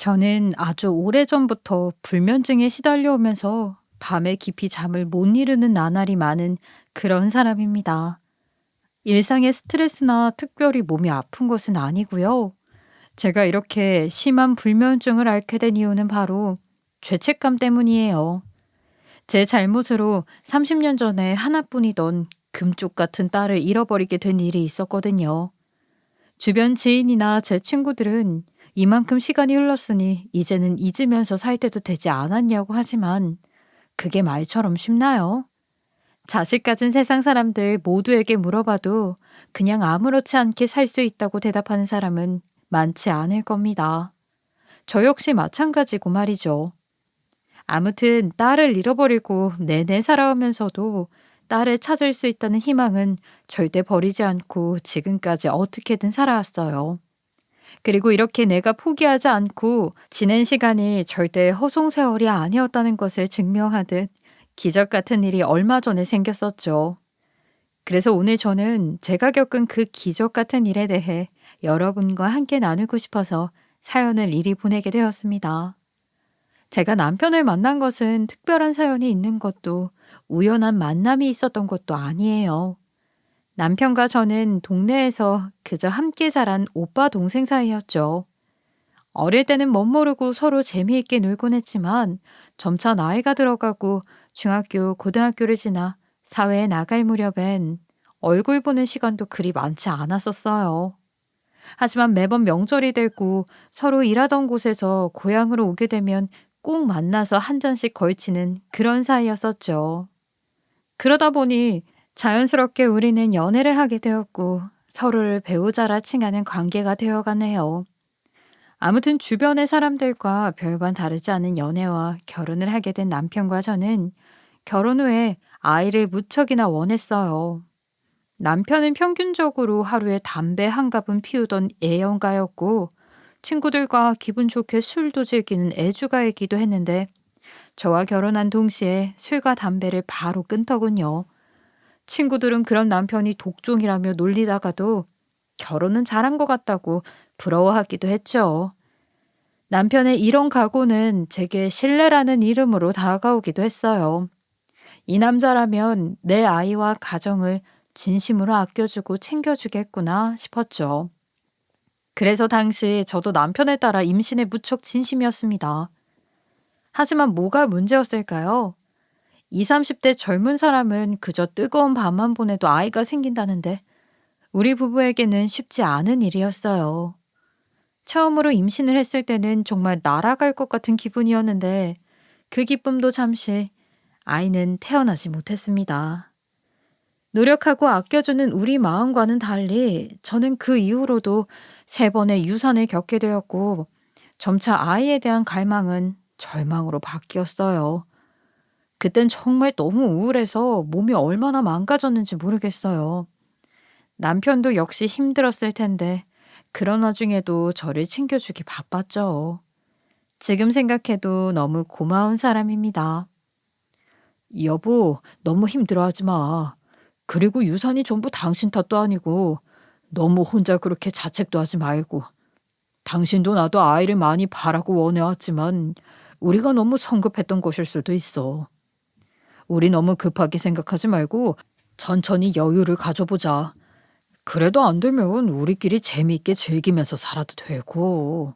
저는 아주 오래전부터 불면증에 시달려오면서 밤에 깊이 잠을 못 이루는 나날이 많은 그런 사람입니다. 일상의 스트레스나 특별히 몸이 아픈 것은 아니고요. 제가 이렇게 심한 불면증을 앓게 된 이유는 바로 죄책감 때문이에요. 제 잘못으로 30년 전에 하나뿐이던 금쪽 같은 딸을 잃어버리게 된 일이 있었거든요. 주변 지인이나 제 친구들은 이만큼 시간이 흘렀으니 이제는 잊으면서 살 때도 되지 않았냐고 하지만 그게 말처럼 쉽나요? 자식 가진 세상 사람들 모두에게 물어봐도 그냥 아무렇지 않게 살 수 있다고 대답하는 사람은 많지 않을 겁니다. 저 역시 마찬가지고 말이죠. 아무튼 딸을 잃어버리고 내내 살아오면서도 딸을 찾을 수 있다는 희망은 절대 버리지 않고 지금까지 어떻게든 살아왔어요. 그리고 이렇게 내가 포기하지 않고 지낸 시간이 절대 허송세월이 아니었다는 것을 증명하듯 기적 같은 일이 얼마 전에 생겼었죠. 그래서 오늘 저는 제가 겪은 그 기적 같은 일에 대해 여러분과 함께 나누고 싶어서 사연을 이리 보내게 되었습니다. 제가 남편을 만난 것은 특별한 사연이 있는 것도 우연한 만남이 있었던 것도 아니에요. 남편과 저는 동네에서 그저 함께 자란 오빠 동생 사이였죠. 어릴 때는 멋모르고 서로 재미있게 놀곤 했지만 점차 나이가 들어가고 중학교, 고등학교를 지나 사회에 나갈 무렵엔 얼굴 보는 시간도 그리 많지 않았었어요. 하지만 매번 명절이 되고 서로 일하던 곳에서 고향으로 오게 되면 꼭 만나서 한 잔씩 걸치는 그런 사이였었죠. 그러다 보니 자연스럽게 우리는 연애를 하게 되었고 서로를 배우자라 칭하는 관계가 되어가네요. 아무튼 주변의 사람들과 별반 다르지 않은 연애와 결혼을 하게 된 남편과 저는 결혼 후에 아이를 무척이나 원했어요. 남편은 평균적으로 하루에 담배 한 갑은 피우던 애연가였고 친구들과 기분 좋게 술도 즐기는 애주가이기도 했는데 저와 결혼한 동시에 술과 담배를 바로 끊더군요. 친구들은 그런 남편이 독종이라며 놀리다가도 결혼은 잘한 것 같다고 부러워하기도 했죠. 남편의 이런 각오는 제게 신뢰라는 이름으로 다가오기도 했어요. 이 남자라면 내 아이와 가정을 진심으로 아껴주고 챙겨주겠구나 싶었죠. 그래서 당시 저도 남편에 따라 임신에 무척 진심이었습니다. 하지만 뭐가 문제였을까요? 20, 30대 젊은 사람은 그저 뜨거운 밤만 보내도 아이가 생긴다는데 우리 부부에게는 쉽지 않은 일이었어요. 처음으로 임신을 했을 때는 정말 날아갈 것 같은 기분이었는데 그 기쁨도 잠시 아이는 태어나지 못했습니다. 노력하고 아껴주는 우리 마음과는 달리 저는 그 이후로도 3번의 유산을 겪게 되었고 점차 아이에 대한 갈망은 절망으로 바뀌었어요. 그땐 정말 너무 우울해서 몸이 얼마나 망가졌는지 모르겠어요. 남편도 역시 힘들었을 텐데 그런 와중에도 저를 챙겨주기 바빴죠. 지금 생각해도 너무 고마운 사람입니다. 여보, 너무 힘들어하지 마. 그리고 유산이 전부 당신 탓도 아니고 너무 혼자 그렇게 자책도 하지 말고. 당신도 나도 아이를 많이 바라고 원해왔지만 우리가 너무 성급했던 것일 수도 있어. 우리 너무 급하게 생각하지 말고 천천히 여유를 가져보자. 그래도 안 되면 우리끼리 재미있게 즐기면서 살아도 되고.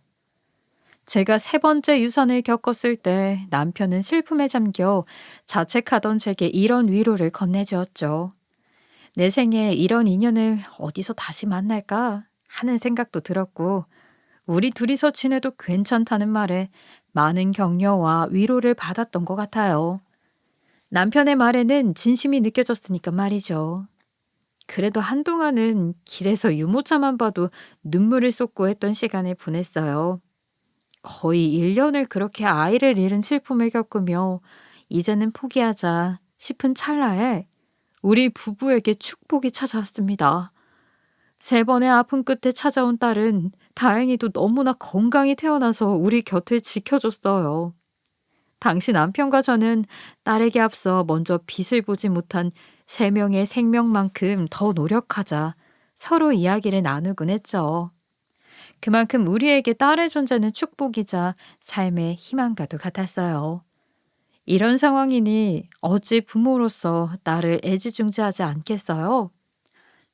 제가 3번째 유산을 겪었을 때 남편은 슬픔에 잠겨 자책하던 제게 이런 위로를 건네주었죠. 내 생에 이런 인연을 어디서 다시 만날까 하는 생각도 들었고 우리 둘이서 지내도 괜찮다는 말에 많은 격려와 위로를 받았던 것 같아요. 남편의 말에는 진심이 느껴졌으니까 말이죠. 그래도 한동안은 길에서 유모차만 봐도 눈물을 쏟고 했던 시간을 보냈어요. 거의 1년을 그렇게 아이를 잃은 슬픔을 겪으며 이제는 포기하자 싶은 찰나에 우리 부부에게 축복이 찾아왔습니다. 3번의 아픔 끝에 찾아온 딸은 다행히도 너무나 건강히 태어나서 우리 곁을 지켜줬어요. 당시 남편과 저는 딸에게 앞서 먼저 빛을 보지 못한 3명의 생명만큼 더 노력하자 서로 이야기를 나누곤 했죠. 그만큼 우리에게 딸의 존재는 축복이자 삶의 희망과도 같았어요. 이런 상황이니 어찌 부모로서 딸을 애지중지하지 않겠어요?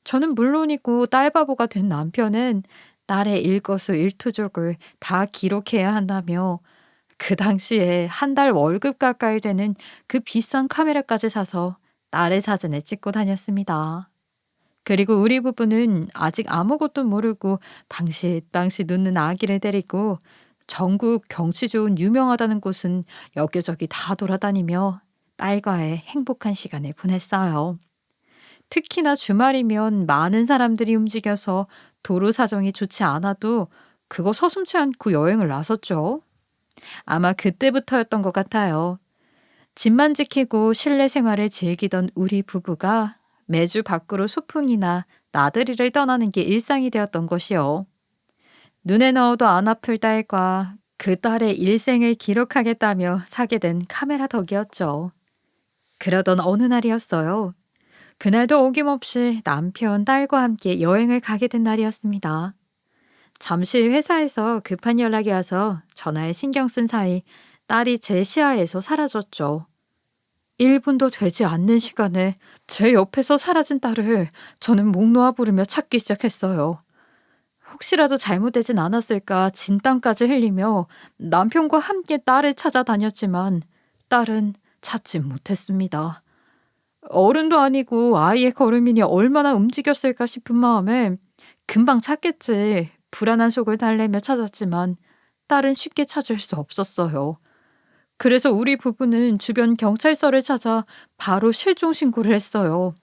저는 물론이고 딸바보가 된 남편은 딸의 일거수일투족을 다 기록해야 한다며 그 당시에 한 달 월급 가까이 되는 그 비싼 카메라까지 사서 딸의 사진을 찍고 다녔습니다. 그리고 우리 부부는 아직 아무것도 모르고 방싯방싯 웃는 아기를 데리고 전국 경치 좋은 유명하다는 곳은 여기저기 다 돌아다니며 딸과의 행복한 시간을 보냈어요. 특히나 주말이면 많은 사람들이 움직여서 도로 사정이 좋지 않아도 그거 서슴지 않고 여행을 나섰죠. 아마 그때부터였던 것 같아요. 집만 지키고 실내 생활을 즐기던 우리 부부가 매주 밖으로 소풍이나 나들이를 떠나는 게 일상이 되었던 것이요. 눈에 넣어도 안 아플 딸과 그 딸의 일생을 기록하겠다며 사게 된 카메라 덕이었죠. 그러던 어느 날이었어요. 그날도 어김없이 남편, 딸과 함께 여행을 가게 된 날이었습니다. 잠시 회사에서 급한 연락이 와서 전화에 신경 쓴 사이 딸이 제 시야에서 사라졌죠. 1분도 되지 않는 시간에 제 옆에서 사라진 딸을 저는 목 놓아 부르며 찾기 시작했어요. 혹시라도 잘못되진 않았을까 진땀까지 흘리며 남편과 함께 딸을 찾아다녔지만 딸은 찾지 못했습니다. 어른도 아니고 아이의 걸음이니 얼마나 움직였을까 싶은 마음에 금방 찾겠지 불안한 속을 달래며 찾았지만 딸은 쉽게 찾을 수 없었어요. 그래서 우리 부부는 주변 경찰서를 찾아 바로 실종 신고를 했어요.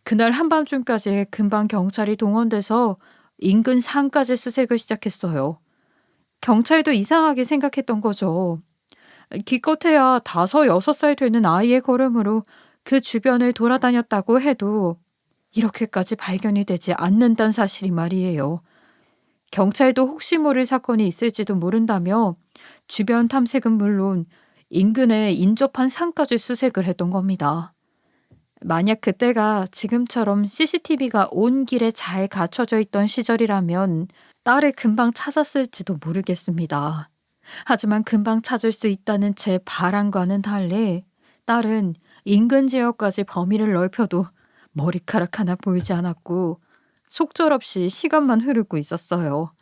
그날 한밤중까지 금방 경찰이 동원돼서 인근 산까지 수색을 시작했어요. 경찰도 이상하게 생각했던 거죠. 기껏해야 5, 6살 되는 아이의 걸음으로 그 주변을 돌아다녔다고 해도 이렇게까지 발견이 되지 않는다는 사실이 말이에요. 경찰도 혹시 모를 사건이 있을지도 모른다며 주변 탐색은 물론 인근에 인접한 산까지 수색을 했던 겁니다. 만약 그때가 지금처럼 CCTV가 온 길에 잘 갖춰져 있던 시절이라면 딸을 금방 찾았을지도 모르겠습니다. 하지만 금방 찾을 수 있다는 제 바람과는 달리 딸은 인근 지역까지 범위를 넓혀도 머리카락 하나 보이지 않았고 속절없이 시간만 흐르고 있었어요.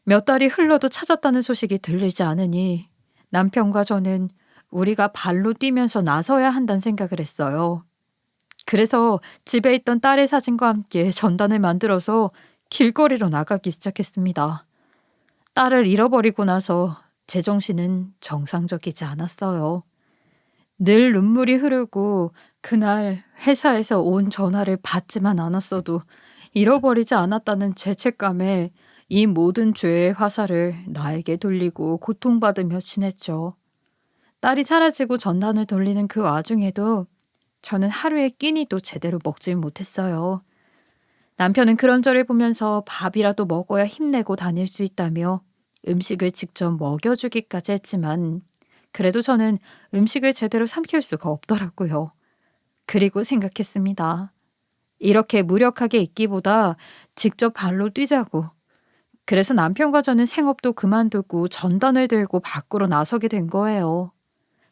몇 달이 흘러도 찾았다는 소식이 들리지 않으니 남편과 저는 우리가 발로 뛰면서 나서야 한다는 생각을 했어요. 그래서 집에 있던 딸의 사진과 함께 전단을 만들어서 길거리로 나가기 시작했습니다. 딸을 잃어버리고 나서 제정신은 정상적이지 않았어요. 늘 눈물이 흐르고 그날 회사에서 온 전화를 받지만 않았어도 잃어버리지 않았다는 죄책감에 이 모든 죄의 화살을 나에게 돌리고 고통받으며 지냈죠. 딸이 사라지고 전단을 돌리는 그 와중에도 저는 하루에 끼니도 제대로 먹질 못했어요. 남편은 그런 저를 보면서 밥이라도 먹어야 힘내고 다닐 수 있다며 음식을 직접 먹여주기까지 했지만 그래도 저는 음식을 제대로 삼킬 수가 없더라고요. 그리고 생각했습니다. 이렇게 무력하게 있기보다 직접 발로 뛰자고. 그래서 남편과 저는 생업도 그만두고 전단을 들고 밖으로 나서게 된 거예요.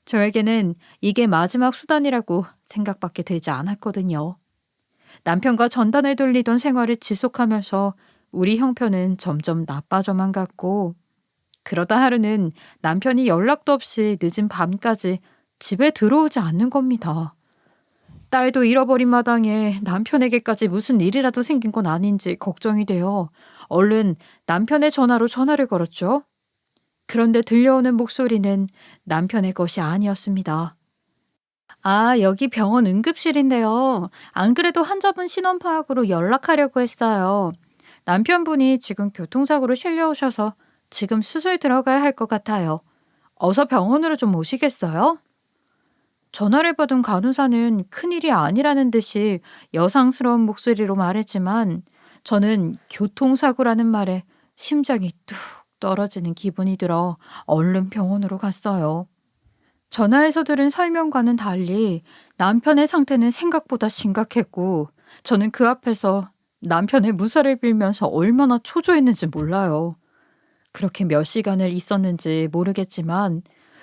저에게는 이게 마지막 수단이라고 생각밖에 들지 않았거든요. 남편과 전단을 돌리던 생활을 지속하면서 우리 형편은 점점 나빠져만 갔고 그러다 하루는 남편이 연락도 없이 늦은 밤까지 집에 들어오지 않는 겁니다. 딸도 잃어버린 마당에 남편에게까지 무슨 일이라도 생긴 건 아닌지 걱정이 되어 얼른 남편의 전화로 전화를 걸었죠. 그런데 들려오는 목소리는 남편의 것이 아니었습니다. 아, 여기 병원 응급실인데요. 안 그래도 환자분 신원 파악으로 연락하려고 했어요. 남편분이 지금 교통사고로 실려오셔서 지금 수술 들어가야 할 것 같아요. 어서 병원으로 좀 오시겠어요? 전화를 받은 간호사는 큰일이 아니라는 듯이 여상스러운 목소리로 말했지만 저는 교통사고라는 말에 심장이 뚝 떨어지는 기분이 들어 얼른 병원으로 갔어요. 전화에서 들은 설명과는 달리 남편의 상태는 생각보다 심각했고 저는 그 앞에서 남편의 무사를 빌면서 얼마나 초조했는지 몰라요. 그렇게 몇 시간을 있었는지 모르겠지만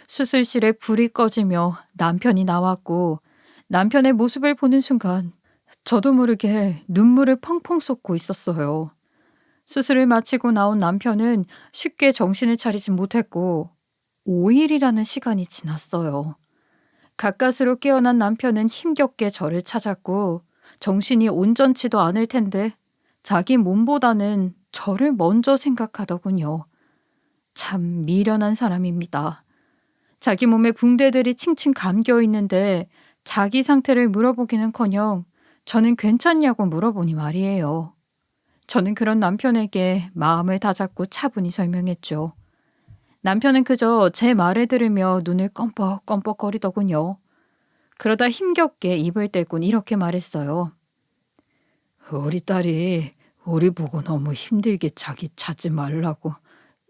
수술실에 불이 꺼지며 남편이 나왔고 남편의 모습을 보는 순간 저도 모르게 눈물을 펑펑 쏟고 있었어요. 수술을 마치고 나온 남편은 쉽게 정신을 차리지 못했고 5일이라는 시간이 지났어요. 가까스로 깨어난 남편은 힘겹게 저를 찾았고 정신이 온전치도 않을 텐데 자기 몸보다는 저를 먼저 생각하더군요. 참 미련한 사람입니다. 자기 몸에 붕대들이 칭칭 감겨 있는데 자기 상태를 물어보기는커녕 저는 괜찮냐고 물어보니 말이에요. 저는 그런 남편에게 마음을 다잡고 차분히 설명했죠. 남편은 그저 제 말을 들으며 눈을 껌뻑껌뻑거리더군요. 그러다 힘겹게 입을 떼곤 이렇게 말했어요. 우리 딸이 우리 보고 너무 힘들게 자기 찾지 말라고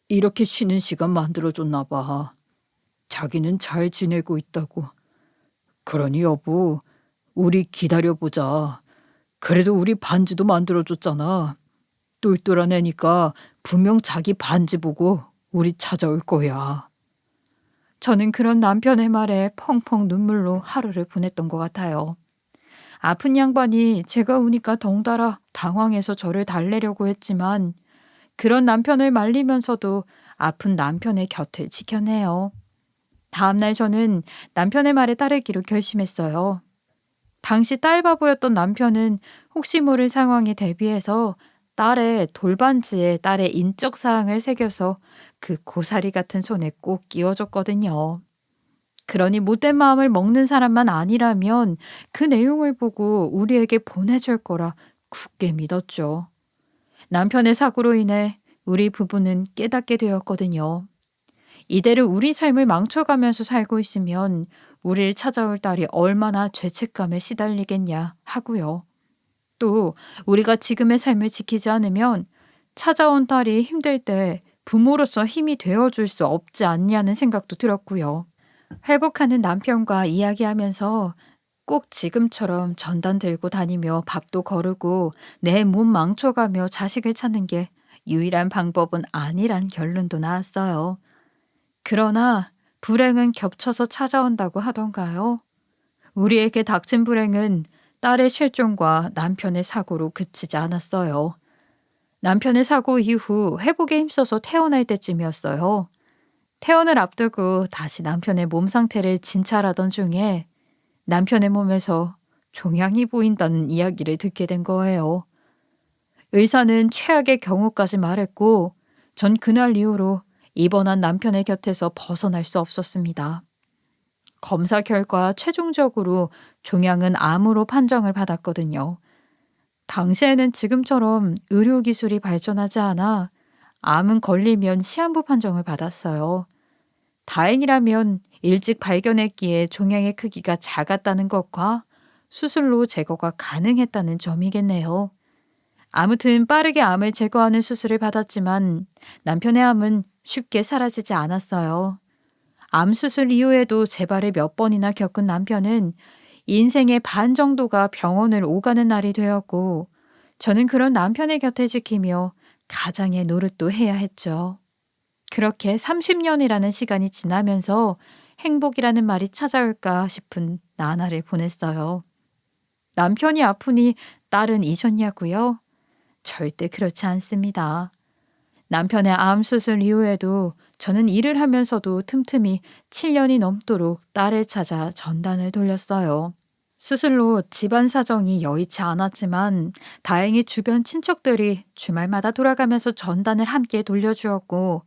이렇게 쉬는 시간 만들어줬나 봐. 자기는 잘 지내고 있다고. 그러니 여보, 우리 기다려보자. 그래도 우리 반지도 만들어줬잖아. 똘똘한 애니까 분명 자기 반지 보고 우리 찾아올 거야. 저는 그런 남편의 말에 펑펑 눈물로 하루를 보냈던 것 같아요. 아픈 양반이 제가 우니까 덩달아 당황해서 저를 달래려고 했지만 그런 남편을 말리면서도 아픈 남편의 곁을 지켜내요. 다음날 저는 남편의 말에 따르기로 결심했어요. 당시 딸바보였던 남편은 혹시 모를 상황에 대비해서 딸의 돌반지에 딸의 인적사항을 새겨서 그 고사리 같은 손에 꼭 끼워줬거든요. 그러니 못된 마음을 먹는 사람만 아니라면 그 내용을 보고 우리에게 보내줄 거라 굳게 믿었죠. 남편의 사고로 인해 우리 부부는 깨닫게 되었거든요. 이대로 우리 삶을 망쳐가면서 살고 있으면 우리를 찾아올 딸이 얼마나 죄책감에 시달리겠냐 하고요. 또 우리가 지금의 삶을 지키지 않으면 찾아온 딸이 힘들 때 부모로서 힘이 되어줄 수 없지 않냐는 생각도 들었고요. 회복하는 남편과 이야기하면서 꼭 지금처럼 전단 들고 다니며 밥도 거르고 내 몸 망쳐가며 자식을 찾는 게 유일한 방법은 아니란 결론도 나왔어요. 그러나 불행은 겹쳐서 찾아온다고 하던가요? 우리에게 닥친 불행은 딸의 실종과 남편의 사고로 그치지 않았어요. 남편의 사고 이후 회복에 힘써서 퇴원할 때쯤이었어요. 퇴원을 앞두고 다시 남편의 몸 상태를 진찰하던 중에 남편의 몸에서 종양이 보인다는 이야기를 듣게 된 거예요. 의사는 최악의 경우까지 말했고 전 그날 이후로 입원한 남편의 곁에서 벗어날 수 없었습니다. 검사 결과 최종적으로 종양은 암으로 판정을 받았거든요. 당시에는 지금처럼 의료기술이 발전하지 않아 암은 걸리면 시한부 판정을 받았어요. 다행이라면 일찍 발견했기에 종양의 크기가 작았다는 것과 수술로 제거가 가능했다는 점이겠네요. 아무튼 빠르게 암을 제거하는 수술을 받았지만 남편의 암은 쉽게 사라지지 않았어요. 암 수술 이후에도 재발을 몇 번이나 겪은 남편은 인생의 반 정도가 병원을 오가는 날이 되었고 저는 그런 남편의 곁을 지키며 가장의 노릇도 해야 했죠. 그렇게 30년이라는 시간이 지나면서 행복이라는 말이 찾아올까 싶은 나날을 보냈어요. 남편이 아프니 딸은 잊었냐고요? 절대 그렇지 않습니다. 남편의 암 수술 이후에도 저는 일을 하면서도 틈틈이 7년이 넘도록 딸을 찾아 전단을 돌렸어요. 수술로 집안 사정이 여의치 않았지만 다행히 주변 친척들이 주말마다 돌아가면서 전단을 함께 돌려주었고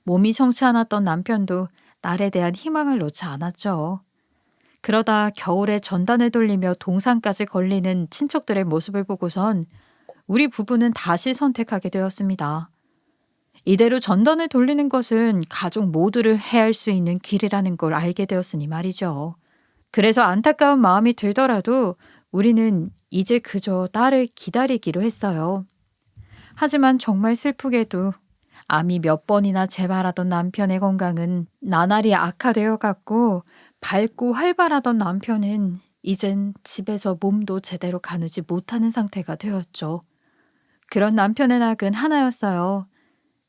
몸이 성치 않았던 남편도 딸에 대한 희망을 놓지 않았죠. 그러다 겨울에 전단을 돌리며 동상까지 걸리는 친척들의 모습을 보고선 우리 부부는 다시 선택하게 되었습니다. 이대로 전단을 돌리는 것은 가족 모두를 해할 수 있는 길이라는 걸 알게 되었으니 말이죠. 그래서 안타까운 마음이 들더라도 우리는 이제 그저 딸을 기다리기로 했어요. 하지만 정말 슬프게도 암이 몇 번이나 재발하던 남편의 건강은 나날이 악화되어 갔고 밝고 활발하던 남편은 이젠 집에서 몸도 제대로 가누지 못하는 상태가 되었죠. 그런 남편의 낙은 하나였어요.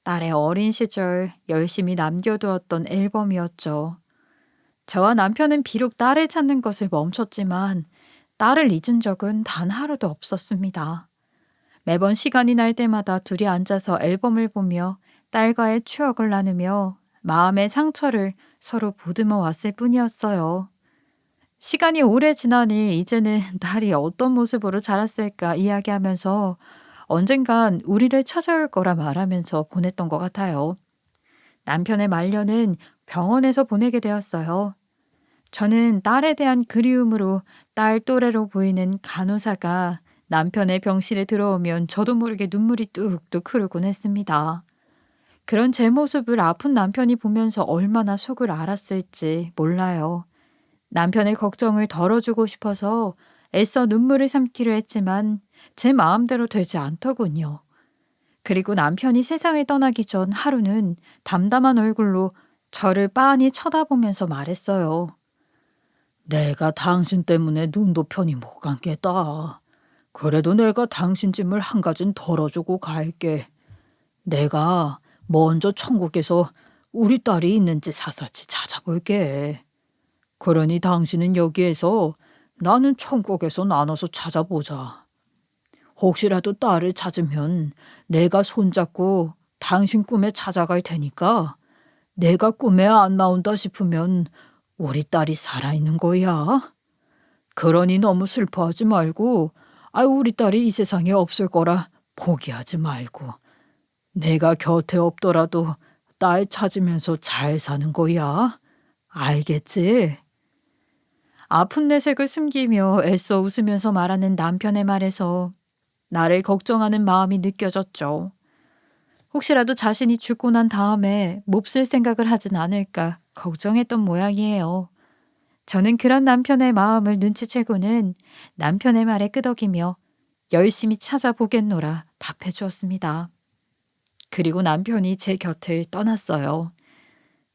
딸의 어린 시절 열심히 남겨두었던 앨범이었죠. 저와 남편은 비록 딸을 찾는 것을 멈췄지만 딸을 잊은 적은 단 하루도 없었습니다. 매번 시간이 날 때마다 둘이 앉아서 앨범을 보며 딸과의 추억을 나누며 마음의 상처를 서로 보듬어 왔을 뿐이었어요. 시간이 오래 지나니 이제는 딸이 어떤 모습으로 자랐을까 이야기하면서 언젠간 우리를 찾아올 거라 말하면서 보냈던 것 같아요. 남편의 말년은 병원에서 보내게 되었어요. 저는 딸에 대한 그리움으로 딸 또래로 보이는 간호사가 남편의 병실에 들어오면 저도 모르게 눈물이 뚝뚝 흐르곤 했습니다. 그런 제 모습을 아픈 남편이 보면서 얼마나 속을 알았을지 몰라요. 남편의 걱정을 덜어주고 싶어서 애써 눈물을 삼키려 했지만 제 마음대로 되지 않더군요. 그리고 남편이 세상을 떠나기 전 하루는 담담한 얼굴로 저를 빤히 쳐다보면서 말했어요. 내가 당신 때문에 눈도 편히 못 감겠다. 그래도 내가 당신 짐을 한 가진 덜어주고 갈게. 내가 먼저 천국에서 우리 딸이 있는지 사사치 찾아볼게. 그러니 당신은 여기에서 나는 천국에서 나눠서 찾아보자. 혹시라도 딸을 찾으면 내가 손잡고 당신 꿈에 찾아갈 테니까 내가 꿈에 안 나온다 싶으면 우리 딸이 살아있는 거야. 그러니 너무 슬퍼하지 말고 우리 딸이 이 세상에 없을 거라 포기하지 말고 내가 곁에 없더라도 딸 찾으면서 잘 사는 거야. 알겠지? 아픈 내색을 숨기며 애써 웃으면서 말하는 남편의 말에서 나를 걱정하는 마음이 느껴졌죠. 혹시라도 자신이 죽고 난 다음에 몹쓸 생각을 하진 않을까 걱정했던 모양이에요. 저는 그런 남편의 마음을 눈치채고는 남편의 말에 끄덕이며 열심히 찾아보겠노라 답해 주었습니다. 그리고 남편이 제 곁을 떠났어요.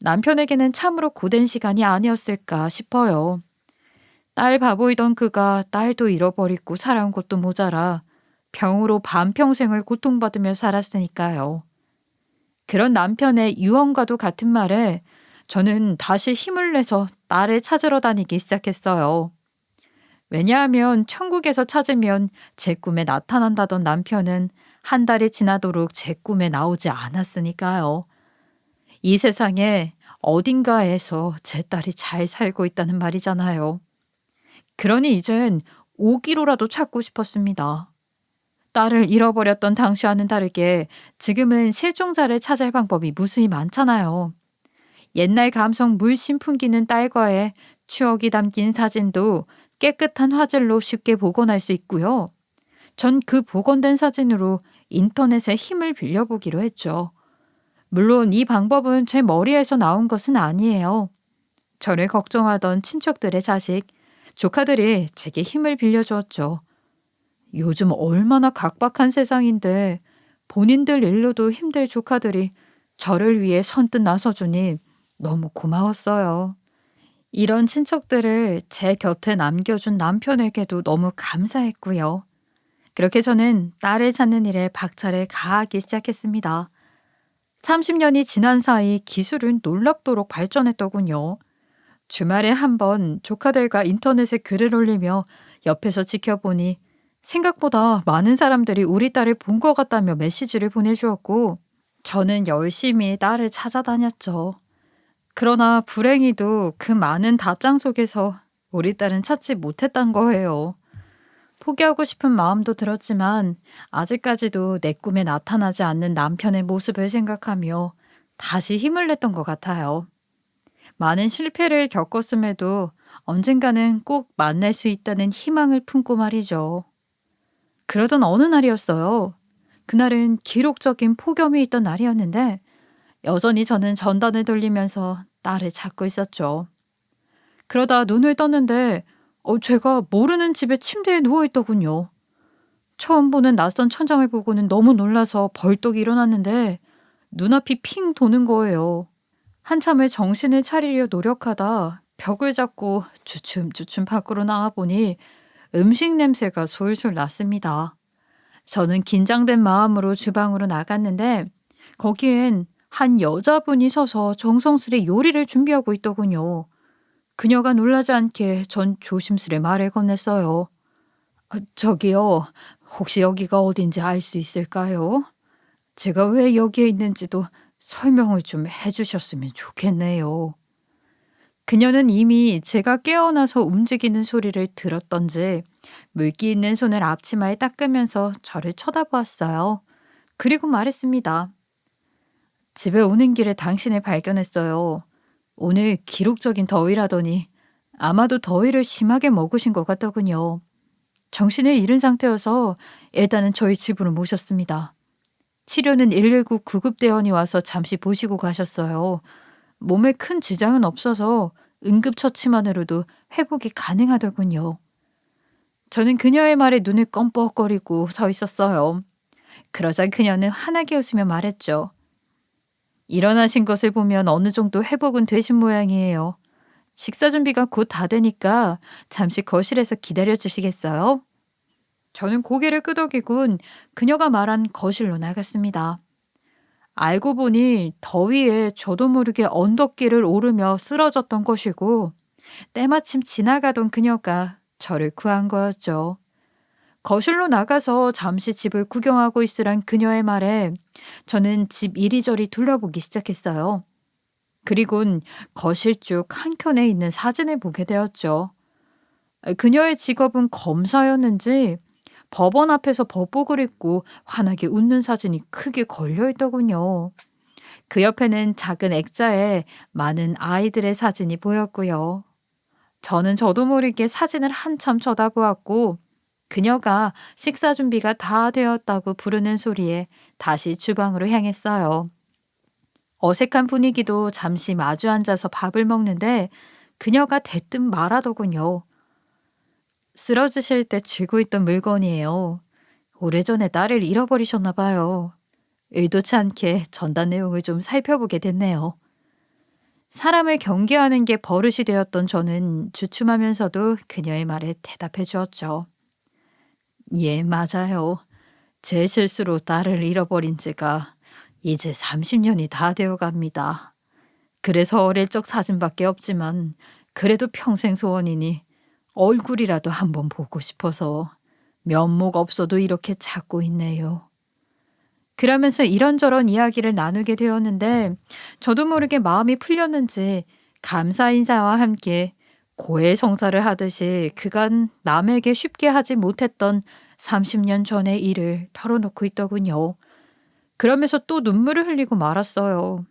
남편에게는 참으로 고된 시간이 아니었을까 싶어요. 딸 바보이던 그가 딸도 잃어버리고 살아온 것도 모자라 병으로 반평생을 고통받으며 살았으니까요. 그런 남편의 유언과도 같은 말에 저는 다시 힘을 내서 딸을 찾으러 다니기 시작했어요. 왜냐하면 천국에서 찾으면 제 꿈에 나타난다던 남편은 한 달이 지나도록 제 꿈에 나오지 않았으니까요. 이 세상에 어딘가에서 제 딸이 잘 살고 있다는 말이잖아요. 그러니 이젠 오기로라도 찾고 싶었습니다. 딸을 잃어버렸던 당시와는 다르게 지금은 실종자를 찾을 방법이 무수히 많잖아요. 옛날 감성 물씬 풍기는 딸과의 추억이 담긴 사진도 깨끗한 화질로 쉽게 복원할 수 있고요. 전 그 복원된 사진으로 인터넷에 힘을 빌려보기로 했죠. 물론 이 방법은 제 머리에서 나온 것은 아니에요. 저를 걱정하던 친척들의 자식, 조카들이 제게 힘을 빌려주었죠. 요즘 얼마나 각박한 세상인데 본인들 일로도 힘들 조카들이 저를 위해 선뜻 나서주니 너무 고마웠어요. 이런 친척들을 제 곁에 남겨준 남편에게도 너무 감사했고요. 그렇게 저는 딸을 찾는 일에 박차를 가하기 시작했습니다. 30년이 지난 사이 기술은 놀랍도록 발전했더군요. 주말에 한번 조카들과 인터넷에 글을 올리며 옆에서 지켜보니 생각보다 많은 사람들이 우리 딸을 본 것 같다며 메시지를 보내주었고 저는 열심히 딸을 찾아다녔죠. 그러나 불행히도 그 많은 답장 속에서 우리 딸은 찾지 못했단 거예요. 포기하고 싶은 마음도 들었지만 아직까지도 내 꿈에 나타나지 않는 남편의 모습을 생각하며 다시 힘을 냈던 것 같아요. 많은 실패를 겪었음에도 언젠가는 꼭 만날 수 있다는 희망을 품고 말이죠. 그러던 어느 날이었어요. 그날은 기록적인 폭염이 있던 날이었는데 여전히 저는 전단을 돌리면서 딸을 찾고 있었죠. 그러다 눈을 떴는데 제가 모르는 집에 침대에 누워있더군요. 처음 보는 낯선 천장을 보고는 너무 놀라서 벌떡 일어났는데 눈앞이 핑 도는 거예요. 한참을 정신을 차리려 노력하다 벽을 잡고 주춤주춤 밖으로 나와보니 음식 냄새가 솔솔 났습니다. 저는 긴장된 마음으로 주방으로 나갔는데 거기엔 한 여자분이 서서 정성스레 요리를 준비하고 있더군요. 그녀가 놀라지 않게 전 조심스레 말을 건넸어요. 저기요, 혹시 여기가 어딘지 알 수 있을까요? 제가 왜 여기에 있는지도 설명을 좀 해주셨으면 좋겠네요. 그녀는 이미 제가 깨어나서 움직이는 소리를 들었던지 물기 있는 손을 앞치마에 닦으면서 저를 쳐다보았어요. 그리고 말했습니다. 집에 오는 길에 당신을 발견했어요. 오늘 기록적인 더위라더니 아마도 더위를 심하게 먹으신 것 같더군요. 정신을 잃은 상태여서 일단은 저희 집으로 모셨습니다. 치료는 119 구급대원이 와서 잠시 보시고 가셨어요. 몸에 큰 지장은 없어서 응급처치만으로도 회복이 가능하더군요. 저는 그녀의 말에 눈을 껌뻑거리고 서 있었어요. 그러자 그녀는 환하게 웃으며 말했죠. 일어나신 것을 보면 어느 정도 회복은 되신 모양이에요. 식사 준비가 곧 다 되니까 잠시 거실에서 기다려 주시겠어요? 저는 고개를 끄덕이곤 그녀가 말한 거실로 나갔습니다. 알고 보니 더위에 저도 모르게 언덕길을 오르며 쓰러졌던 것이고 때마침 지나가던 그녀가 저를 구한 거였죠. 거실로 나가서 잠시 집을 구경하고 있으란 그녀의 말에 저는 집 이리저리 둘러보기 시작했어요. 그리곤 거실 쪽 한켠에 있는 사진을 보게 되었죠. 그녀의 직업은 검사였는지 법원 앞에서 법복을 입고 환하게 웃는 사진이 크게 걸려 있더군요. 그 옆에는 작은 액자에 많은 아이들의 사진이 보였고요. 저는 저도 모르게 사진을 한참 쳐다보았고 그녀가 식사 준비가 다 되었다고 부르는 소리에 다시 주방으로 향했어요. 어색한 분위기도 잠시 마주 앉아서 밥을 먹는데 그녀가 대뜸 말하더군요. 쓰러지실 때 쥐고 있던 물건이에요. 오래전에 딸을 잃어버리셨나 봐요. 의도치 않게 전단 내용을 좀 살펴보게 됐네요. 사람을 경계하는 게 버릇이 되었던 저는 주춤하면서도 그녀의 말에 대답해 주었죠. 예, 맞아요. 제 실수로 딸을 잃어버린 지가 이제 30년이 다 되어 갑니다. 그래서 어릴 적 사진밖에 없지만 그래도 평생 소원이니 얼굴이라도 한번 보고 싶어서 면목 없어도 이렇게 찾고 있네요. 그러면서 이런저런 이야기를 나누게 되었는데 저도 모르게 마음이 풀렸는지 감사 인사와 함께 고해성사를 하듯이 그간 남에게 쉽게 하지 못했던 30년 전의 일을 털어놓고 있더군요. 그러면서 또 눈물을 흘리고 말았어요.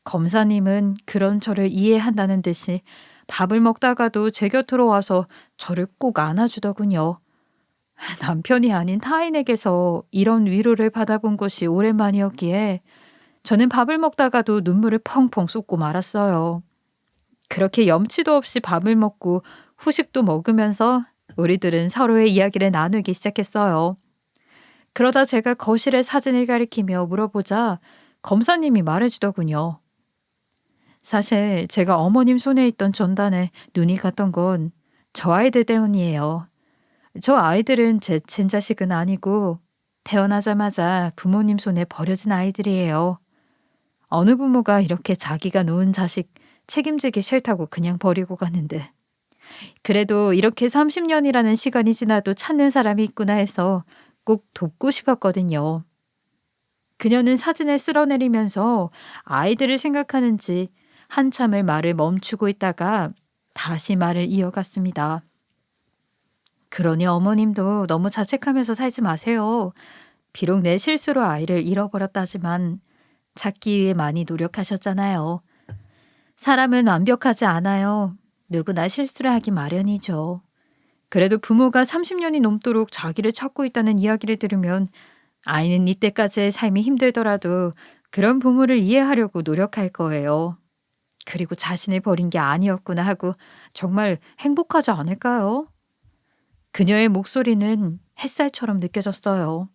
검사님은 그런 저를 이해한다는 듯이 밥을 먹다가도 제 곁으로 와서 저를 꼭 안아주더군요. 남편이 아닌 타인에게서 이런 위로를 받아본 것이 오랜만이었기에 저는 밥을 먹다가도 눈물을 펑펑 쏟고 말았어요. 그렇게 염치도 없이 밥을 먹고 후식도 먹으면서 우리들은 서로의 이야기를 나누기 시작했어요. 그러다 제가 거실의 사진을 가리키며 물어보자 검사님이 말해주더군요. 사실 제가 어머님 손에 있던 전단에 눈이 갔던 건 저 아이들 때문이에요. 저 아이들은 제 친자식은 아니고 태어나자마자 부모님 손에 버려진 아이들이에요. 어느 부모가 이렇게 자기가 놓은 자식 책임지기 싫다고 그냥 버리고 가는데. 그래도 이렇게 30년이라는 시간이 지나도 찾는 사람이 있구나 해서 꼭 돕고 싶었거든요. 그녀는 사진을 쓸어내리면서 아이들을 생각하는지 한참을 말을 멈추고 있다가 다시 말을 이어갔습니다. 그러니 어머님도 너무 자책하면서 살지 마세요. 비록 내 실수로 아이를 잃어버렸다지만 찾기 위해 많이 노력하셨잖아요. 사람은 완벽하지 않아요. 누구나 실수를 하기 마련이죠. 그래도 부모가 30년이 넘도록 자기를 찾고 있다는 이야기를 들으면 아이는 이때까지의 삶이 힘들더라도 그런 부모를 이해하려고 노력할 거예요. 그리고 자신을 버린 게 아니었구나 하고 정말 행복하지 않을까요? 그녀의 목소리는 햇살처럼 느껴졌어요.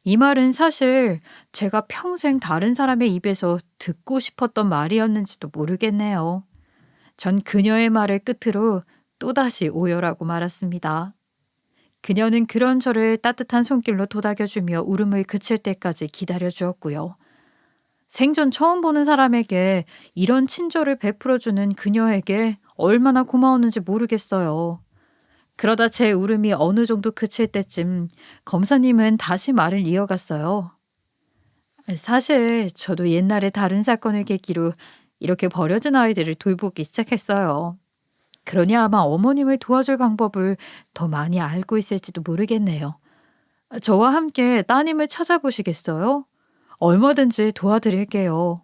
이 말은 사실 제가 평생 다른 사람의 입에서 듣고 싶었던 말이었는지도 모르겠네요. 전 그녀의 말을 끝으로 또다시 오열하고 말았습니다. 그녀는 그런 저를 따뜻한 손길로 도닥여주며 울음을 그칠 때까지 기다려 주었고요. 생전 처음 보는 사람에게 이런 친절을 베풀어주는 그녀에게 얼마나 고마웠는지 모르겠어요. 그러다 제 울음이 어느 정도 그칠 때쯤 검사님은 다시 말을 이어갔어요. 사실 저도 옛날에 다른 사건을 계기로 이렇게 버려진 아이들을 돌보기 시작했어요. 그러니 아마 어머님을 도와줄 방법을 더 많이 알고 있을지도 모르겠네요. 저와 함께 따님을 찾아보시겠어요? 얼마든지 도와드릴게요.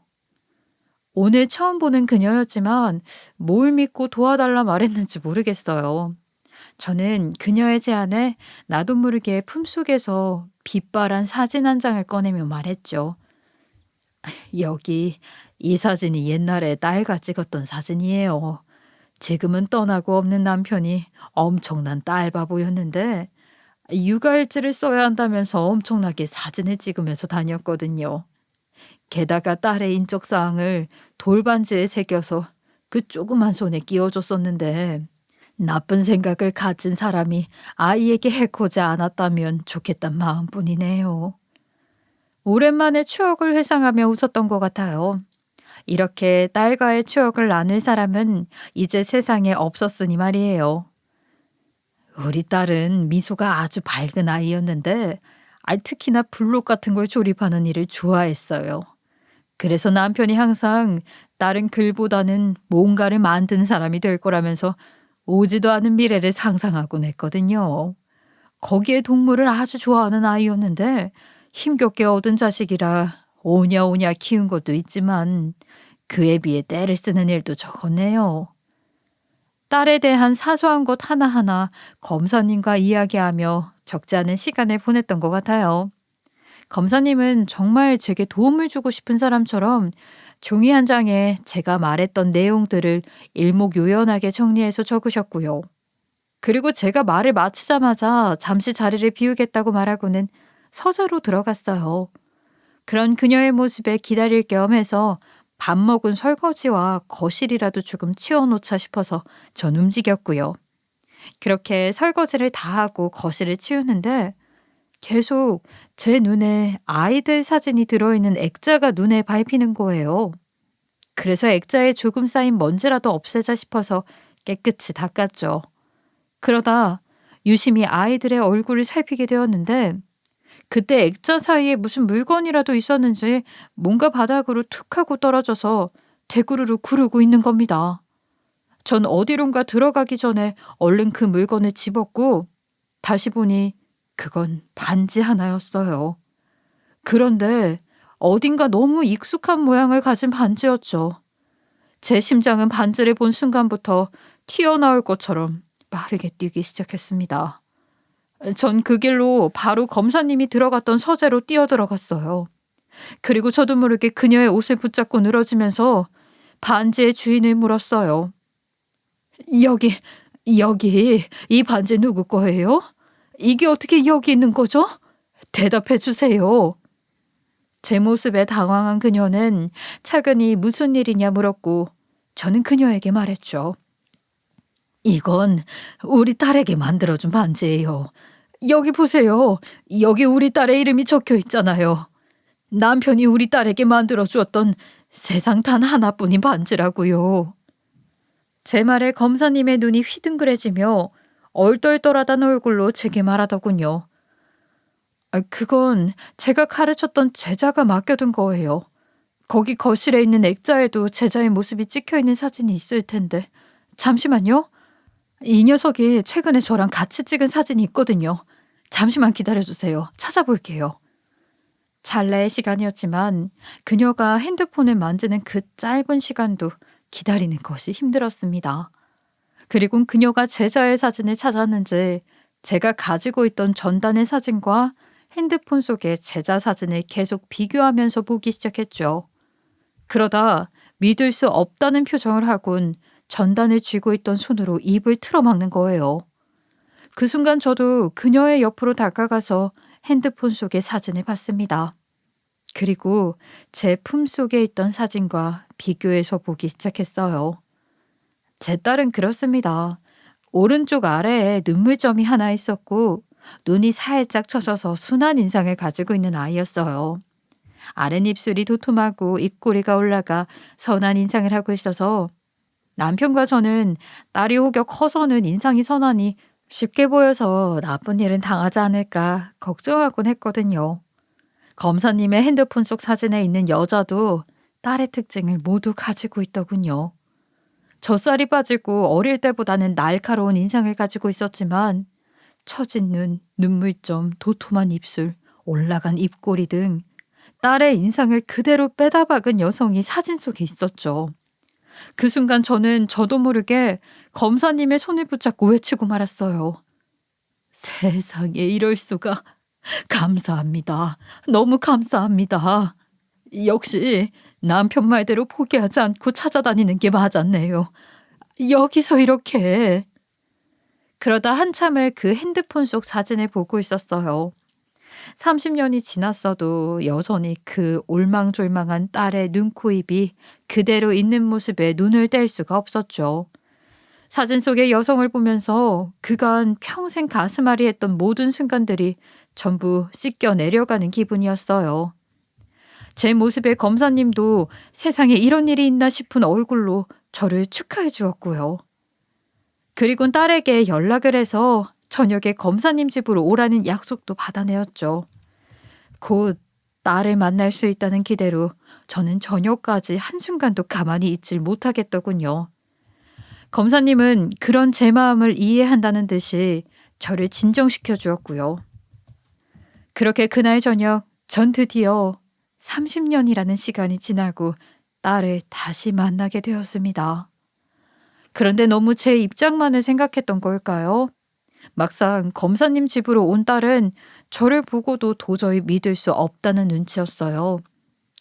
오늘 처음 보는 그녀였지만 뭘 믿고 도와달라 말했는지 모르겠어요. 저는 그녀의 제안에 나도 모르게 품속에서 빛바란 사진 한 장을 꺼내며 말했죠. 여기 이 사진이 옛날에 딸과 찍었던 사진이에요. 지금은 떠나고 없는 남편이 엄청난 딸바보였는데 육아일지를 써야 한다면서 엄청나게 사진을 찍으면서 다녔거든요. 게다가 딸의 인적사항을 돌반지에 새겨서 그 조그만 손에 끼워줬었는데 나쁜 생각을 가진 사람이 아이에게 해코지 않았다면 좋겠단 마음뿐이네요. 오랜만에 추억을 회상하며 웃었던 것 같아요. 이렇게 딸과의 추억을 나눌 사람은 이제 세상에 없었으니 말이에요. 우리 딸은 미소가 아주 밝은 아이였는데 특히나 블록 같은 걸 조립하는 일을 좋아했어요. 그래서 남편이 항상 딸은 글보다는 뭔가를 만든 사람이 될 거라면서 오지도 않은 미래를 상상하곤 했거든요. 거기에 동물을 아주 좋아하는 아이였는데 힘겹게 얻은 자식이라 오냐오냐 키운 것도 있지만 그에 비해 떼를 쓰는 일도 적었네요. 딸에 대한 사소한 것 하나하나 검사님과 이야기하며 적지 않은 시간을 보냈던 것 같아요. 검사님은 정말 제게 도움을 주고 싶은 사람처럼 종이 한 장에 제가 말했던 내용들을 일목요연하게 정리해서 적으셨고요. 그리고 제가 말을 마치자마자 잠시 자리를 비우겠다고 말하고는 서재로 들어갔어요. 그런 그녀의 모습에 기다릴 겸 해서 밥 먹은 설거지와 거실이라도 조금 치워놓자 싶어서 전 움직였고요. 그렇게 설거지를 다 하고 거실을 치우는데 계속 제 눈에 아이들 사진이 들어있는 액자가 눈에 밟히는 거예요. 그래서 액자에 조금 쌓인 먼지라도 없애자 싶어서 깨끗이 닦았죠. 그러다 유심히 아이들의 얼굴을 살피게 되었는데 그때 액자 사이에 무슨 물건이라도 있었는지 뭔가 바닥으로 툭 하고 떨어져서 대구르르 구르고 있는 겁니다. 전 어디론가 들어가기 전에 얼른 그 물건을 집었고 다시 보니 그건 반지 하나였어요. 그런데 어딘가 너무 익숙한 모양을 가진 반지였죠. 제 심장은 반지를 본 순간부터 튀어나올 것처럼 빠르게 뛰기 시작했습니다. 전 그 길로 바로 검사님이 들어갔던 서재로 뛰어들어갔어요. 그리고 저도 모르게 그녀의 옷을 붙잡고 늘어지면서 반지의 주인을 물었어요. 여기, 이 반지 누구 거예요? 이게 어떻게 여기 있는 거죠? 대답해 주세요. 제 모습에 당황한 그녀는 차근히 무슨 일이냐 물었고 저는 그녀에게 말했죠. 이건 우리 딸에게 만들어준 반지예요. 여기 보세요. 여기 우리 딸의 이름이 적혀 있잖아요. 남편이 우리 딸에게 만들어 주었던 세상 단 하나뿐인 반지라고요. 제 말에 검사님의 눈이 휘둥그레지며 얼떨떨하단 얼굴로 제게 말하더군요. 그건 제가 가르쳤던 제자가 맡겨둔 거예요. 거기 거실에 있는 액자에도 제자의 모습이 찍혀있는 사진이 있을 텐데. 잠시만요. 이 녀석이 최근에 저랑 같이 찍은 사진이 있거든요. 잠시만 기다려주세요. 찾아볼게요. 찰나의 시간이었지만 그녀가 핸드폰을 만지는 그 짧은 시간도 기다리는 것이 힘들었습니다. 그리고 그녀가 제자의 사진을 찾았는지 제가 가지고 있던 전단의 사진과 핸드폰 속의 제자 사진을 계속 비교하면서 보기 시작했죠. 그러다 믿을 수 없다는 표정을 하곤 전단을 쥐고 있던 손으로 입을 틀어막는 거예요. 그 순간 저도 그녀의 옆으로 다가가서 핸드폰 속의 사진을 봤습니다. 그리고 제 품속에 있던 사진과 비교해서 보기 시작했어요. 제 딸은 그렇습니다. 오른쪽 아래에 눈물점이 하나 있었고 눈이 살짝 처져서 순한 인상을 가지고 있는 아이였어요. 아랫입술이 도톰하고 입꼬리가 올라가 선한 인상을 하고 있어서 남편과 저는 딸이 혹여 커서는 인상이 선하니 쉽게 보여서 나쁜 일은 당하지 않을까 걱정하곤 했거든요. 검사님의 핸드폰 속 사진에 있는 여자도 딸의 특징을 모두 가지고 있더군요. 젖살이 빠지고 어릴 때보다는 날카로운 인상을 가지고 있었지만 처진 눈, 눈물점, 도톰한 입술, 올라간 입꼬리 등 딸의 인상을 그대로 빼다 박은 여성이 사진 속에 있었죠. 그 순간 저는 저도 모르게 검사님의 손을 붙잡고 외치고 말았어요. 세상에 이럴 수가. 감사합니다. 너무 감사합니다. 역시 남편 말대로 포기하지 않고 찾아다니는 게 맞았네요. 여기서 이렇게. 그러다 한참을 그 핸드폰 속 사진을 보고 있었어요. 30년이 지났어도 여전히 그 올망졸망한 딸의 눈, 코, 입이 그대로 있는 모습에 눈을 뗄 수가 없었죠. 사진 속의 여성을 보면서 그간 평생 가슴앓이 했던 모든 순간들이 전부 씻겨 내려가는 기분이었어요. 제 모습에 검사님도 세상에 이런 일이 있나 싶은 얼굴로 저를 축하해 주었고요. 그리곤 딸에게 연락을 해서 저녁에 검사님 집으로 오라는 약속도 받아내었죠. 곧 딸을 만날 수 있다는 기대로 저는 저녁까지 한순간도 가만히 있질 못하겠더군요. 검사님은 그런 제 마음을 이해한다는 듯이 저를 진정시켜 주었고요. 그렇게 그날 저녁 전 드디어 30년이라는 시간이 지나고 딸을 다시 만나게 되었습니다. 그런데 너무 제 입장만을 생각했던 걸까요? 막상 검사님 집으로 온 딸은 저를 보고도 도저히 믿을 수 없다는 눈치였어요.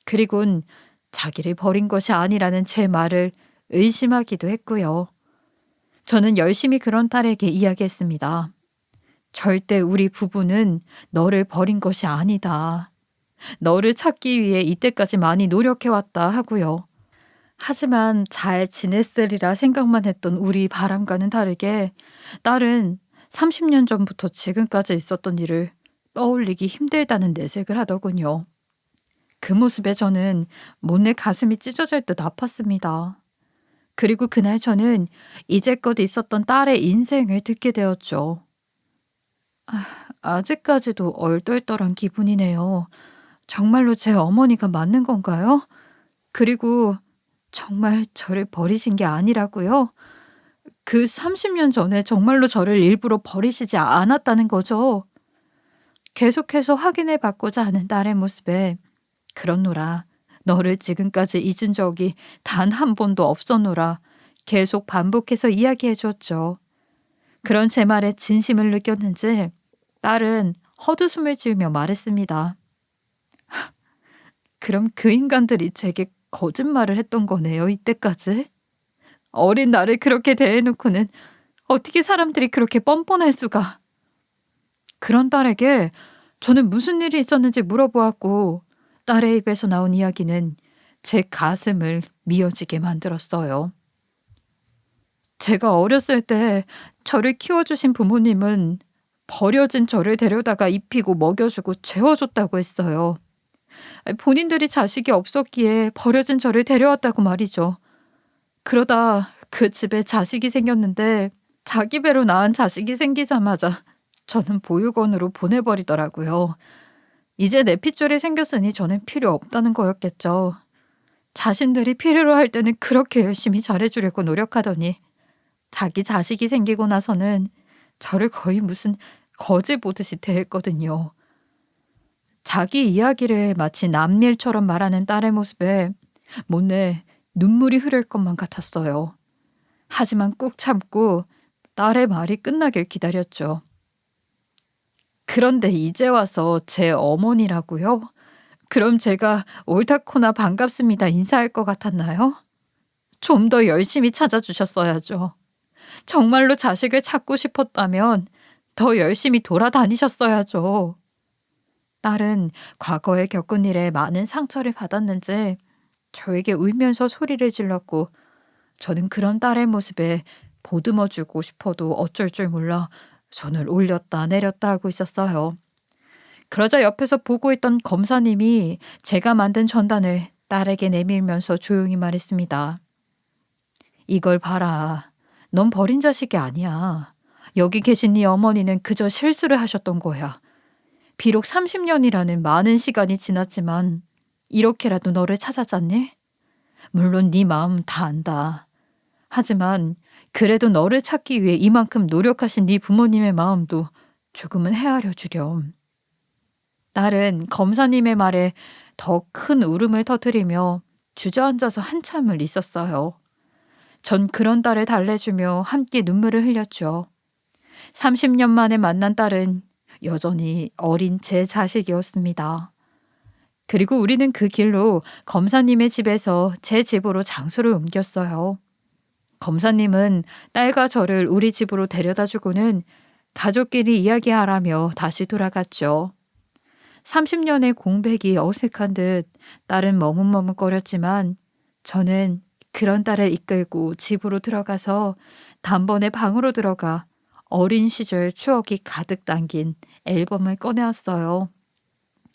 그리곤 자기를 버린 것이 아니라는 제 말을 의심하기도 했고요. 저는 열심히 그런 딸에게 이야기했습니다. 절대 우리 부부는 너를 버린 것이 아니다. 너를 찾기 위해 이때까지 많이 노력해왔다 하고요. 하지만 잘 지냈으리라 생각만 했던 우리 바람과는 다르게 딸은 30년 전부터 지금까지 있었던 일을 떠올리기 힘들다는 내색을 하더군요. 그 모습에 저는 못내 가슴이 찢어질 듯 아팠습니다. 그리고 그날 저는 이제껏 있었던 딸의 인생을 듣게 되었죠. 아직까지도 얼떨떨한 기분이네요. 정말로 제 어머니가 맞는 건가요? 그리고 정말 저를 버리신 게 아니라고요? 그 30년 전에 정말로 저를 일부러 버리시지 않았다는 거죠? 계속해서 확인해 받고자 하는 딸의 모습에 그렇노라. 너를 지금까지 잊은 적이 단 한 번도 없었노라. 계속 반복해서 이야기해 주었죠. 그런 제 말에 진심을 느꼈는지 딸은 헛웃음을 지으며 말했습니다. 그럼 그 인간들이 제게 거짓말을 했던 거네요, 이때까지? 어린 나를 그렇게 대해놓고는 어떻게 사람들이 그렇게 뻔뻔할 수가. 그런 딸에게 저는 무슨 일이 있었는지 물어보았고 딸의 입에서 나온 이야기는 제 가슴을 미어지게 만들었어요. 제가 어렸을 때 저를 키워주신 부모님은 버려진 저를 데려다가 입히고 먹여주고 재워줬다고 했어요. 본인들이 자식이 없었기에 버려진 저를 데려왔다고 말이죠. 그러다 그 집에 자식이 생겼는데 자기 배로 낳은 자식이 생기자마자 저는 보육원으로 보내버리더라고요. 이제 내 핏줄이 생겼으니 저는 필요 없다는 거였겠죠. 자신들이 필요로 할 때는 그렇게 열심히 잘해주려고 노력하더니 자기 자식이 생기고 나서는 저를 거의 무슨 거지 보듯이 대했거든요. 자기 이야기를 마치 남일처럼 말하는 딸의 모습에 못내 눈물이 흐를 것만 같았어요. 하지만 꾹 참고 딸의 말이 끝나길 기다렸죠. 그런데 이제 와서 제 어머니라고요? 그럼 제가 옳다코나 반갑습니다 인사할 것 같았나요? 좀 더 열심히 찾아주셨어야죠. 정말로 자식을 찾고 싶었다면 더 열심히 돌아다니셨어야죠. 딸은 과거에 겪은 일에 많은 상처를 받았는지 저에게 울면서 소리를 질렀고 저는 그런 딸의 모습에 보듬어 주고 싶어도 어쩔 줄 몰라 손을 올렸다 내렸다 하고 있었어요. 그러자 옆에서 보고 있던 검사님이 제가 만든 전단을 딸에게 내밀면서 조용히 말했습니다. 이걸 봐라. 넌 버린 자식이 아니야. 여기 계신 네 어머니는 그저 실수를 하셨던 거야. 비록 30년이라는 많은 시간이 지났지만 이렇게라도 너를 찾았잖니? 물론 네 마음 다 안다. 하지만 그래도 너를 찾기 위해 이만큼 노력하신 네 부모님의 마음도 조금은 헤아려 주렴. 딸은 검사님의 말에 더 큰 울음을 터뜨리며 주저앉아서 한참을 있었어요. 전 그런 딸을 달래주며 함께 눈물을 흘렸죠. 30년 만에 만난 딸은 여전히 어린 제 자식이었습니다. 그리고 우리는 그 길로 검사님의 집에서 제 집으로 장소를 옮겼어요. 검사님은 딸과 저를 우리 집으로 데려다 주고는 가족끼리 이야기하라며 다시 돌아갔죠. 30년의 공백이 어색한 듯 딸은 머뭇머뭇거렸지만 저는 그런 딸을 이끌고 집으로 들어가서 단번에 방으로 들어가 어린 시절 추억이 가득 담긴 앨범을 꺼내왔어요.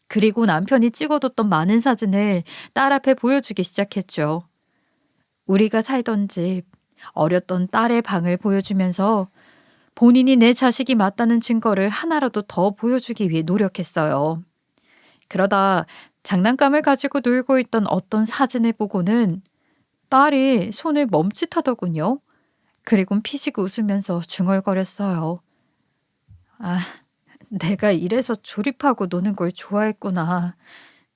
그리고 남편이 찍어뒀던 많은 사진을 딸 앞에 보여주기 시작했죠. 우리가 살던 집, 어렸던 딸의 방을 보여주면서 본인이 내 자식이 맞다는 증거를 하나라도 더 보여주기 위해 노력했어요. 그러다 장난감을 가지고 놀고 있던 어떤 사진을 보고는 딸이 손을 멈칫하더군요. 그리곤 피식 웃으면서 중얼거렸어요. 아, 내가 이래서 조립하고 노는 걸 좋아했구나.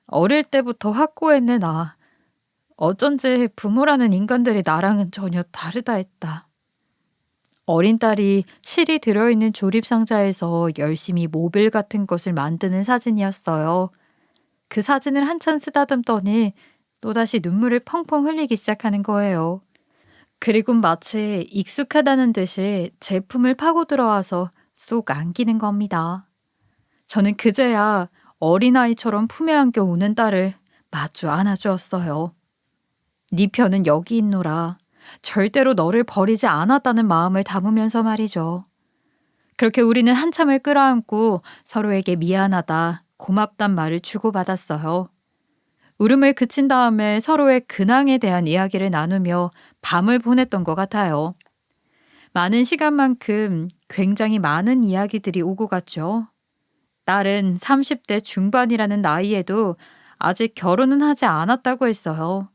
어릴 때부터 확고했네 나. 어쩐지 부모라는 인간들이 나랑은 전혀 다르다 했다. 어린 딸이 실이 들어있는 조립상자에서 열심히 모빌 같은 것을 만드는 사진이었어요. 그 사진을 한참 쓰다듬더니 또다시 눈물을 펑펑 흘리기 시작하는 거예요. 그리고 마치 익숙하다는 듯이 제품을 파고 들어와서 쏙 안기는 겁니다. 저는 그제야 어린아이처럼 품에 안겨 우는 딸을 마주 안아주었어요. 네 편은 여기 있노라. 절대로 너를 버리지 않았다는 마음을 담으면서 말이죠. 그렇게 우리는 한참을 끌어안고 서로에게 미안하다, 고맙단 말을 주고받았어요. 울음을 그친 다음에 서로의 근황에 대한 이야기를 나누며 밤을 보냈던 것 같아요. 많은 시간만큼 굉장히 많은 이야기들이 오고 갔죠. 딸은 30대 중반이라는 나이에도 아직 결혼은 하지 않았다고 했어요.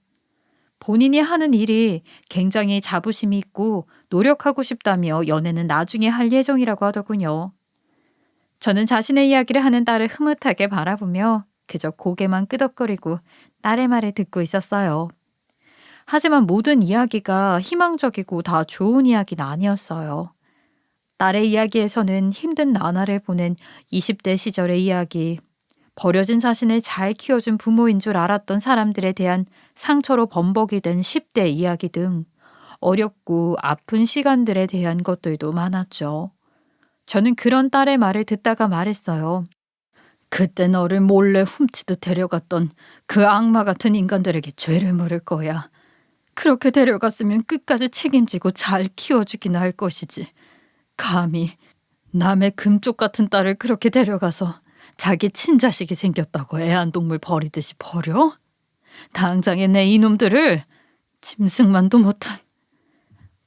본인이 하는 일이 굉장히 자부심이 있고 노력하고 싶다며 연애는 나중에 할 예정이라고 하더군요. 저는 자신의 이야기를 하는 딸을 흐뭇하게 바라보며 그저 고개만 끄덕거리고 딸의 말을 듣고 있었어요. 하지만 모든 이야기가 희망적이고 다 좋은 이야기는 아니었어요. 딸의 이야기에서는 힘든 나날을 보낸 20대 시절의 이야기, 버려진 자신을 잘 키워준 부모인 줄 알았던 사람들에 대한 상처로 범벅이 된 10대 이야기 등 어렵고 아픈 시간들에 대한 것들도 많았죠. 저는 그런 딸의 말을 듣다가 말했어요. 그때 너를 몰래 훔치듯 데려갔던 그 악마 같은 인간들에게 죄를 물을 거야. 그렇게 데려갔으면 끝까지 책임지고 잘 키워주긴 할 것이지. 감히 남의 금쪽 같은 딸을 그렇게 데려가서 자기 친자식이 생겼다고 애완동물 버리듯이 버려? 당장에 내 이놈들을 짐승만도 못한.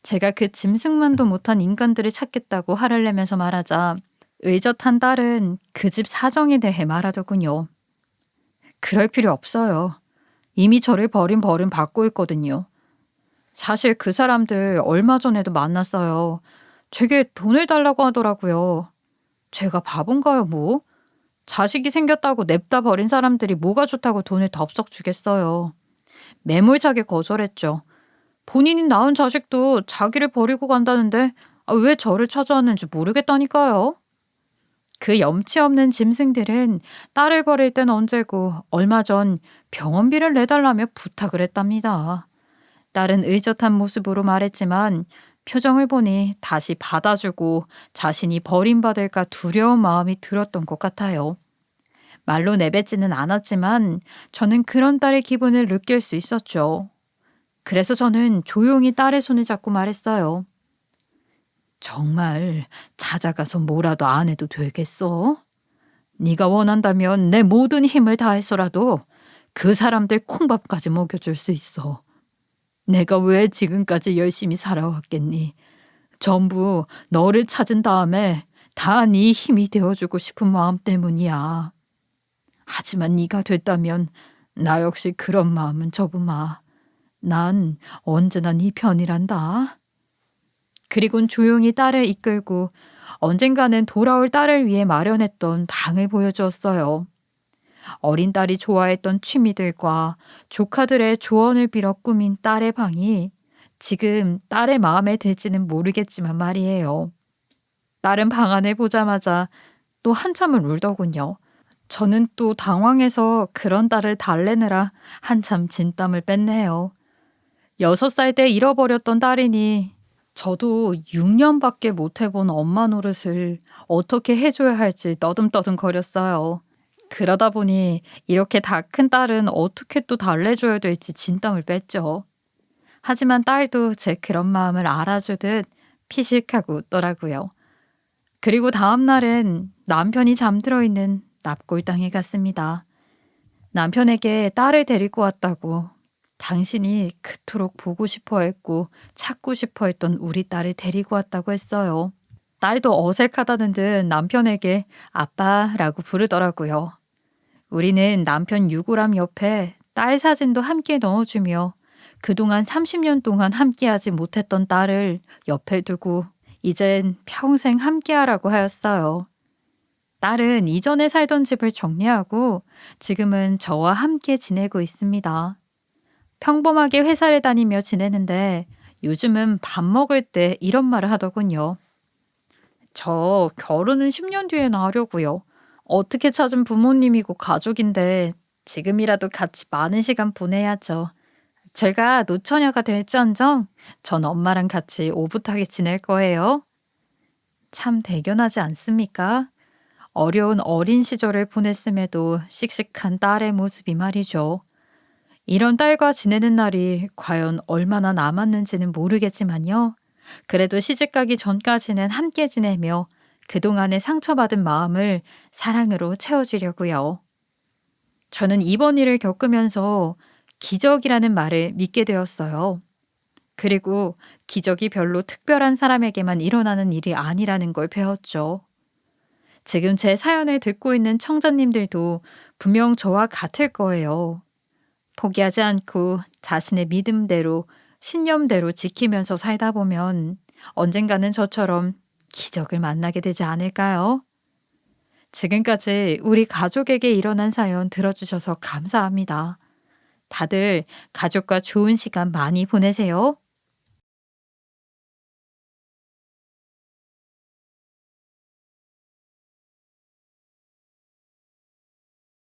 제가 그 짐승만도 못한 인간들을 찾겠다고 화를 내면서 말하자 의젓한 딸은 그 집 사정에 대해 말하더군요. 그럴 필요 없어요. 이미 저를 버린 벌은 받고 있거든요. 사실 그 사람들 얼마 전에도 만났어요. 제게 돈을 달라고 하더라고요. 제가 바본가요 뭐? 자식이 생겼다고 냅다 버린 사람들이 뭐가 좋다고 돈을 덥석 주겠어요. 매몰차게 거절했죠. 본인이 낳은 자식도 자기를 버리고 간다는데 왜 저를 찾아왔는지 모르겠다니까요. 그 염치 없는 짐승들은 딸을 버릴 땐 언제고 얼마 전 병원비를 내달라며 부탁을 했답니다. 딸은 의젓한 모습으로 말했지만 표정을 보니 다시 받아주고 자신이 버림받을까 두려운 마음이 들었던 것 같아요. 말로 내뱉지는 않았지만 저는 그런 딸의 기분을 느낄 수 있었죠. 그래서 저는 조용히 딸의 손을 잡고 말했어요. 정말 찾아가서 뭐라도 안 해도 되겠어? 네가 원한다면 내 모든 힘을 다해서라도 그 사람들 콩밥까지 먹여줄 수 있어. 내가 왜 지금까지 열심히 살아왔겠니? 전부 너를 찾은 다음에 다 네 힘이 되어주고 싶은 마음 때문이야. 하지만 네가 됐다면 나 역시 그런 마음은 접으마. 난 언제나 네 편이란다. 그리곤 조용히 딸을 이끌고 언젠가는 돌아올 딸을 위해 마련했던 방을 보여주었어요. 어린 딸이 좋아했던 취미들과 조카들의 조언을 빌어 꾸민 딸의 방이 지금 딸의 마음에 들지는 모르겠지만 말이에요. 딸은 방 안을 보자마자 또 한참을 울더군요. 저는 또 당황해서 그런 딸을 달래느라 한참 진땀을 뺐네요. 6살 때 잃어버렸던 딸이니 저도 6년밖에 못 해본 엄마 노릇을 어떻게 해줘야 할지 떠듬떠듬 거렸어요. 그러다 보니 이렇게 다 큰 딸은 어떻게 또 달래줘야 될지 진땀을 뺐죠. 하지만 딸도 제 그런 마음을 알아주듯 피식하고 웃더라고요. 그리고 다음 날은 남편이 잠들어 있는 납골당에 갔습니다. 남편에게 딸을 데리고 왔다고 당신이 그토록 보고 싶어 했고 찾고 싶어 했던 우리 딸을 데리고 왔다고 했어요. 딸도 어색하다는 듯 남편에게 아빠라고 부르더라고요. 우리는 남편 유골함 옆에 딸 사진도 함께 넣어주며 그동안 30년 동안 함께하지 못했던 딸을 옆에 두고 이젠 평생 함께하라고 하였어요. 딸은 이전에 살던 집을 정리하고 지금은 저와 함께 지내고 있습니다. 평범하게 회사를 다니며 지내는데 요즘은 밥 먹을 때 이런 말을 하더군요. 저 결혼은 10년 뒤에나 하려고요. 어떻게 찾은 부모님이고 가족인데 지금이라도 같이 많은 시간 보내야죠. 제가 노처녀가 될지언정 전 엄마랑 같이 오붓하게 지낼 거예요. 참 대견하지 않습니까? 어려운 어린 시절을 보냈음에도 씩씩한 딸의 모습이 말이죠. 이런 딸과 지내는 날이 과연 얼마나 남았는지는 모르겠지만요. 그래도 시집가기 전까지는 함께 지내며 그동안의 상처받은 마음을 사랑으로 채워주려고요. 저는 이번 일을 겪으면서 기적이라는 말을 믿게 되었어요. 그리고 기적이 별로 특별한 사람에게만 일어나는 일이 아니라는 걸 배웠죠. 지금 제 사연을 듣고 있는 청자님들도 분명 저와 같을 거예요. 포기하지 않고 자신의 믿음대로, 신념대로 지키면서 살다 보면 언젠가는 저처럼 기적을 만나게 되지 않을까요? 지금까지 우리 가족에게 일어난 사연 들어주셔서 감사합니다. 다들 가족과 좋은 시간 많이 보내세요.